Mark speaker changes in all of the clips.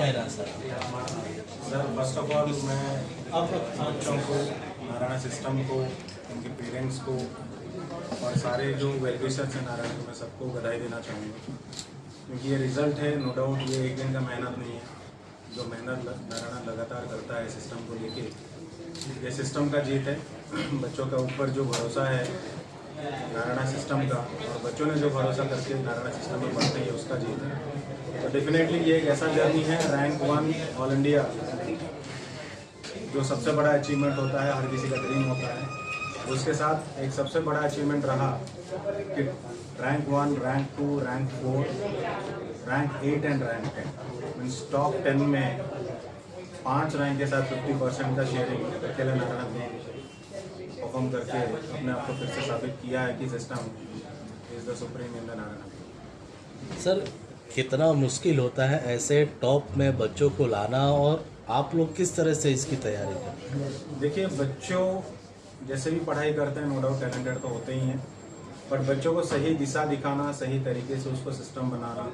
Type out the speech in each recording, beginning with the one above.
Speaker 1: कहना sir?
Speaker 2: Sir first of all मैं बच्चों को, नारायण सिस्टम को, उनके पेरेंट्स को और सारे जो वेल विशर्स हैं नारायण को, मैं सबको बधाई देना चाहूँगा, क्योंकि ये रिज़ल्ट है, नो डाउट ये एक दिन का मेहनत नहीं है। जो मेहनत नारायण लगातार करता है सिस्टम को लेके, ये सिस्टम का जीत है। बच्चों का ऊपर जो भरोसा है नारायण सिस्टम का, और बच्चों ने जो भरोसा करके नारायण सिस्टम में पढ़ते हैं, उसका जीत है। तो डेफिनेटली ये एक ऐसा जर्नी है, रैंक 1 ऑल इंडिया जो सबसे बड़ा अचीवमेंट होता है, हर किसी का ड्रीम होता है। उसके साथ एक सबसे बड़ा अचीवमेंट रहा कि rank 1, rank 2, rank 4, rank 8 and rank 10 means top 10 में 5 रैंक के साथ 50% का शेयरिंग अकेले नारायण ने परफॉर्म करके अपने आप को फिर से साबित किया है कि system is the supreme in the Narayan.
Speaker 1: Sir कितना मुश्किल होता है ऐसे टॉप में बच्चों को लाना, और आप लोग किस तरह से इसकी तैयारी करते हैं?
Speaker 2: देखिए, बच्चों जैसे भी पढ़ाई करते हैं, नो डाउट टैलेंटेड तो होते ही हैं, बट बच्चों को सही दिशा दिखाना, सही तरीके से उसको सिस्टम बनाना,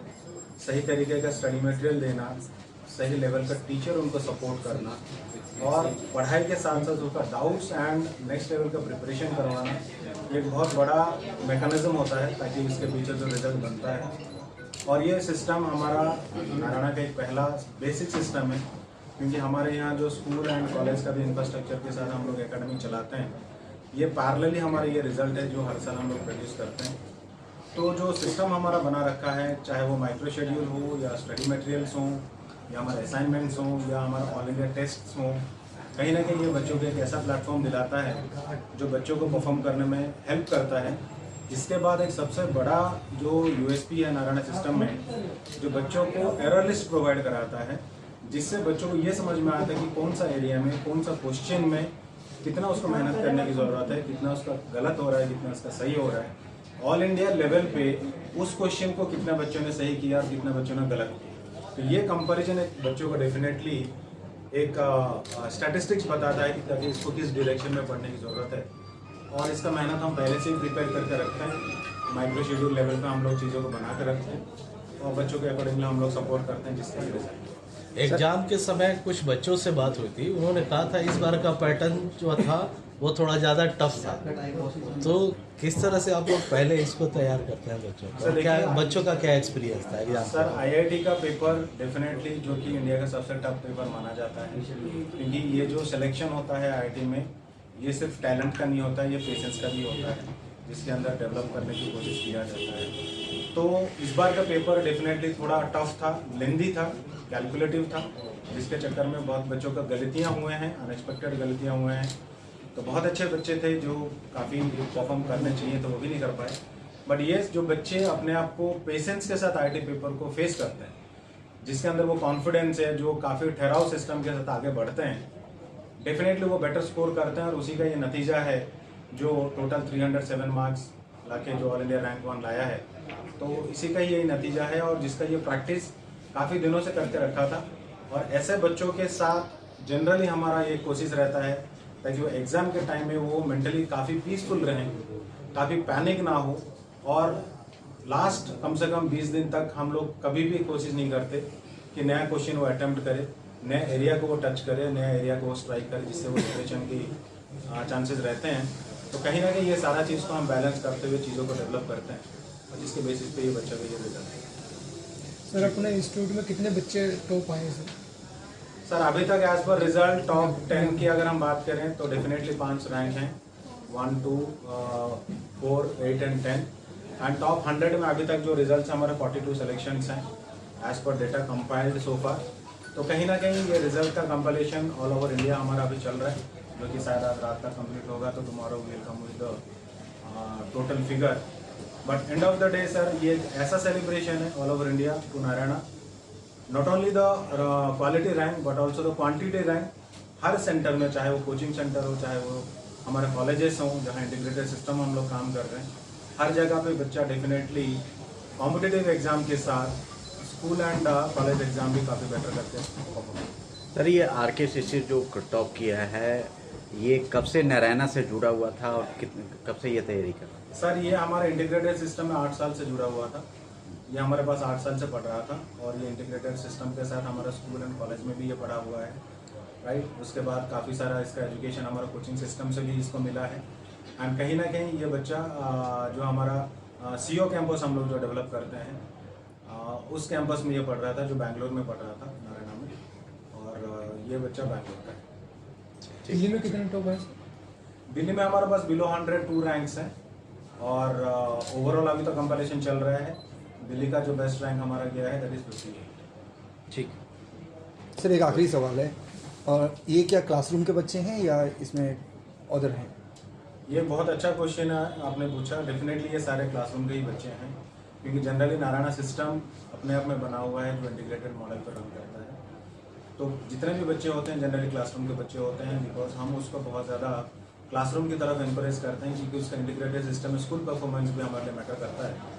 Speaker 2: सही तरीके का स्टडी मटेरियल देना, सही लेवल का टीचर उनको सपोर्ट करना, और पढ़ाई के साथ साथ उसका डाउट्स एंड नेक्स्ट लेवल का प्रिपरेशन करवाना, ये एक बहुत बड़ा मैकेनिज्म होता है ताकि इसके पीछे जो रिजल्ट बनता है। और ये सिस्टम हमारा नारायण का एक पहला बेसिक सिस्टम है, क्योंकि हमारे यहाँ जो स्कूल एंड कॉलेज का भी इंफ्रास्ट्रक्चर के साथ हम लोग एकेडमी चलाते हैं, ये पैरेलली हमारे ये रिजल्ट है जो हर साल हम लोग प्रोड्यूस करते हैं। तो जो सिस्टम हमारा बना रखा है, चाहे वो माइक्रो शेड्यूल हो या स्टडी मटेरियल्स हों या हमारे असाइनमेंट्स हों या हमारा ऑल इंडिया टेस्ट हों, कहीं ना कहीं ये बच्चों को एक ऐसा प्लेटफॉर्म दिलाता है जो बच्चों को परफॉर्म करने में हेल्प करता है। इसके बाद एक सबसे बड़ा जो यूएसपी है नारायण सिस्टम में, जो बच्चों को एरर लिस्ट प्रोवाइड कराता है, जिससे बच्चों को ये समझ में आता है कि कौन सा एरिया में, कौन सा क्वेश्चन में कितना उसको मेहनत करने की ज़रूरत है, कितना उसका गलत हो रहा है, कितना उसका सही हो रहा है। ऑल इंडिया लेवल पे उस क्वेश्चन को कितना बच्चों ने सही किया और कितना बच्चों ने गलत किया। तो ये कंपैरिजन एक बच्चों को डेफिनेटली एक स्टैटिस्टिक्स बताता है कि ताकि इसको किस डायरेक्शन में पढ़ने की ज़रूरत है, और इसका मेहनत हम पहले से ही प्रिपेयर करके रखते हैं। माइक्रो शेड्यूल लेवल पे हम लोग चीज़ों को बना कर रखते हैं और बच्चों के अकॉर्डिंगली हम लोग सपोर्ट करते हैं, जिसके वजह से
Speaker 1: एग्जाम के समय कुछ बच्चों से बात हुई थी, उन्होंने कहा था इस बार का पैटर्न जो था वो थोड़ा ज़्यादा टफ था। तो किस तरह से आप लोग पहले इसको तैयार करते हैं बच्चों को? क्या बच्चों का क्या एक्सपीरियंस था एग्जाम?
Speaker 2: सर आईआईटी का पेपर डेफिनेटली जो कि इंडिया का सबसे टफ पेपर माना जाता है, क्योंकि ये जो सिलेक्शन होता है आईआईटी में, ये सिर्फ टैलेंट का नहीं होता है, ये पेशेंस का भी होता है, जिसके अंदर डेवलप करने की कोशिश किया जाता है। तो इस बार का पेपर डेफिनेटली थोड़ा टफ था, लेंदी था, कैलकुलेटिव था, जिसके चक्कर में बहुत बच्चों का गलतियाँ हुए हैं, अनएक्सपेक्टेड गलतियाँ हुए हैं। तो बहुत अच्छे बच्चे थे जो काफ़ी परफॉर्म करने चाहिए तो वो भी नहीं कर पाए। बट ये जो बच्चे अपने आप को पेशेंस के साथ आईआईटी पेपर को फेस करते हैं, जिसके अंदर वो कॉन्फिडेंस है, जो काफ़ी ठहराव सिस्टम के साथ आगे बढ़ते हैं, डेफिनेटली वो बेटर स्कोर करते हैं। और उसी का ये नतीजा है जो टोटल 307 मार्क्स लाके जो ऑल इंडिया रैंक 1 लाया है, तो इसी का ये नतीजा है, और जिसका ये प्रैक्टिस काफ़ी दिनों से करके रखा था। और ऐसे बच्चों के साथ जनरली हमारा ये कोशिश रहता है ताकि वो एग्ज़ाम के टाइम में वो मेंटली काफ़ी पीसफुल रहें, काफ़ी पैनिक ना हो, और लास्ट कम से कम 20 दिन तक हम लोग कभी भी कोशिश नहीं करते कि नया क्वेश्चन वो अटैम्प्ट करे, नए एरिया को वो टच करे, नया एरिया को वो स्ट्राइक करे, जिससे वो डिप्रेशन की चांसेस रहते हैं। तो कहीं ना कहीं ये सारा चीज़ को हम बैलेंस करते हुए चीज़ों को डेवलप करते हैं, और जिसके बेसिस पे ये बच्चा का ये रिजल्ट है।
Speaker 3: सर अपने इंस्टीट्यूट में कितने बच्चे टॉप आए हैं?
Speaker 2: सर अभी तक एज पर रिजल्ट टॉप 10 की अगर हम बात करें तो डेफिनेटली 5 रैंक हैं, 1, 2, 4, 8 एंड 10। एंड टॉप 100 में अभी तक जो रिजल्ट हमारे 42 सिलेक्शंस हैं एज पर डेटा कंपाइल्ड सो फार। तो कहीं ना कहीं ये रिजल्ट का कंपाइलेशन ऑल ओवर इंडिया हमारा अभी चल रहा है, जो कि शायद आज रात तक कंप्लीट होगा, तो tomorrow will come with the total figure. But end of the day sir, ये एक ऐसा सेलिब्रेशन है all over India to Narayan, not only the quality rank but also the quantity rank. हर सेंटर में, चाहे वो कोचिंग सेंटर हो, चाहे वो हमारे कॉलेजेस हों जहाँ इंटीग्रेटेड सिस्टम हम लोग काम कर रहे हैं, हर जगह पे बच्चा डेफिनेटली कॉम्पिटिटिव एग्जाम के साथ स्कूल एंड कॉलेज एग्जाम भी काफ़ी बेटर करते हैं।
Speaker 4: सर ये RKCC जो टॉप किया है, ये कब से नारायण से जुड़ा हुआ था और कब से ये तैयारी कर रहा था?
Speaker 2: सर ये हमारे इंटीग्रेटेड सिस्टम में 8 साल से जुड़ा हुआ था, ये हमारे पास 8 साल से पढ़ रहा था और ये इंटीग्रेटेड सिस्टम के साथ हमारा स्कूल एंड कॉलेज में भी ये पढ़ा हुआ है, राइट। उसके बाद काफ़ी सारा इसका एजुकेशन हमारा कोचिंग सिस्टम से भी इसको मिला है। एंड कहीं ना कहीं ये बच्चा जो हमारा CO कैंपस हम लोग जो डेवलप करते हैं उस कैंपस में ये पढ़ रहा था, जो बैंगलोर में पढ़ रहा था, नारायणा में। और ये बच्चा बैंगलोर का है।
Speaker 3: दिल्ली में कितने टॉप है?
Speaker 2: दिल्ली में हमारे पास बिलो 102 रैंक्स हैं और ओवरऑल अभी तो कंपटीशन चल रहा है। दिल्ली का जो बेस्ट रैंक हमारा गया है दैट इज 58।
Speaker 4: ठीक।
Speaker 5: सर एक आखिरी सवाल है, और ये क्या क्लासरूम के बच्चे हैं या इसमें अदर हैं?
Speaker 2: ये बहुत अच्छा क्वेश्चन है आपने पूछा। डेफिनेटली ये सारे क्लासरूम के ही बच्चे हैं, क्योंकि जनरली नारायणा सिस्टम अपने आप में बना हुआ है जो इंटीग्रेटेड मॉडल पर रन करता है। तो जितने भी बच्चे होते हैं जनरली क्लासरूम के बच्चे होते हैं, बिकॉज हम उसको बहुत ज़्यादा क्लासरूम की तरफ इंकरेज करते हैं, क्योंकि उसका इंटीग्रेटेड सिस्टम स्कूल परफॉर्मेंस भी हमारे लिए मैटर करता है।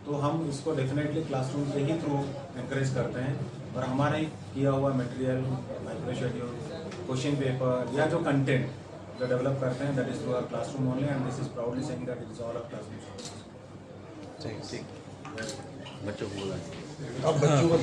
Speaker 2: तो हम इसको डेफिनेटली क्लासरूम के ही थ्रू इंकरेज करते हैं, और हमारे किया हुआ material, micro schedule, question paper या जो कंटेंट जो डेवलप करते हैं that is through our classroom only, and this is proudly saying that it is all our classroom.
Speaker 4: ठीक। बच्चों को बोला
Speaker 1: अब बच्चों को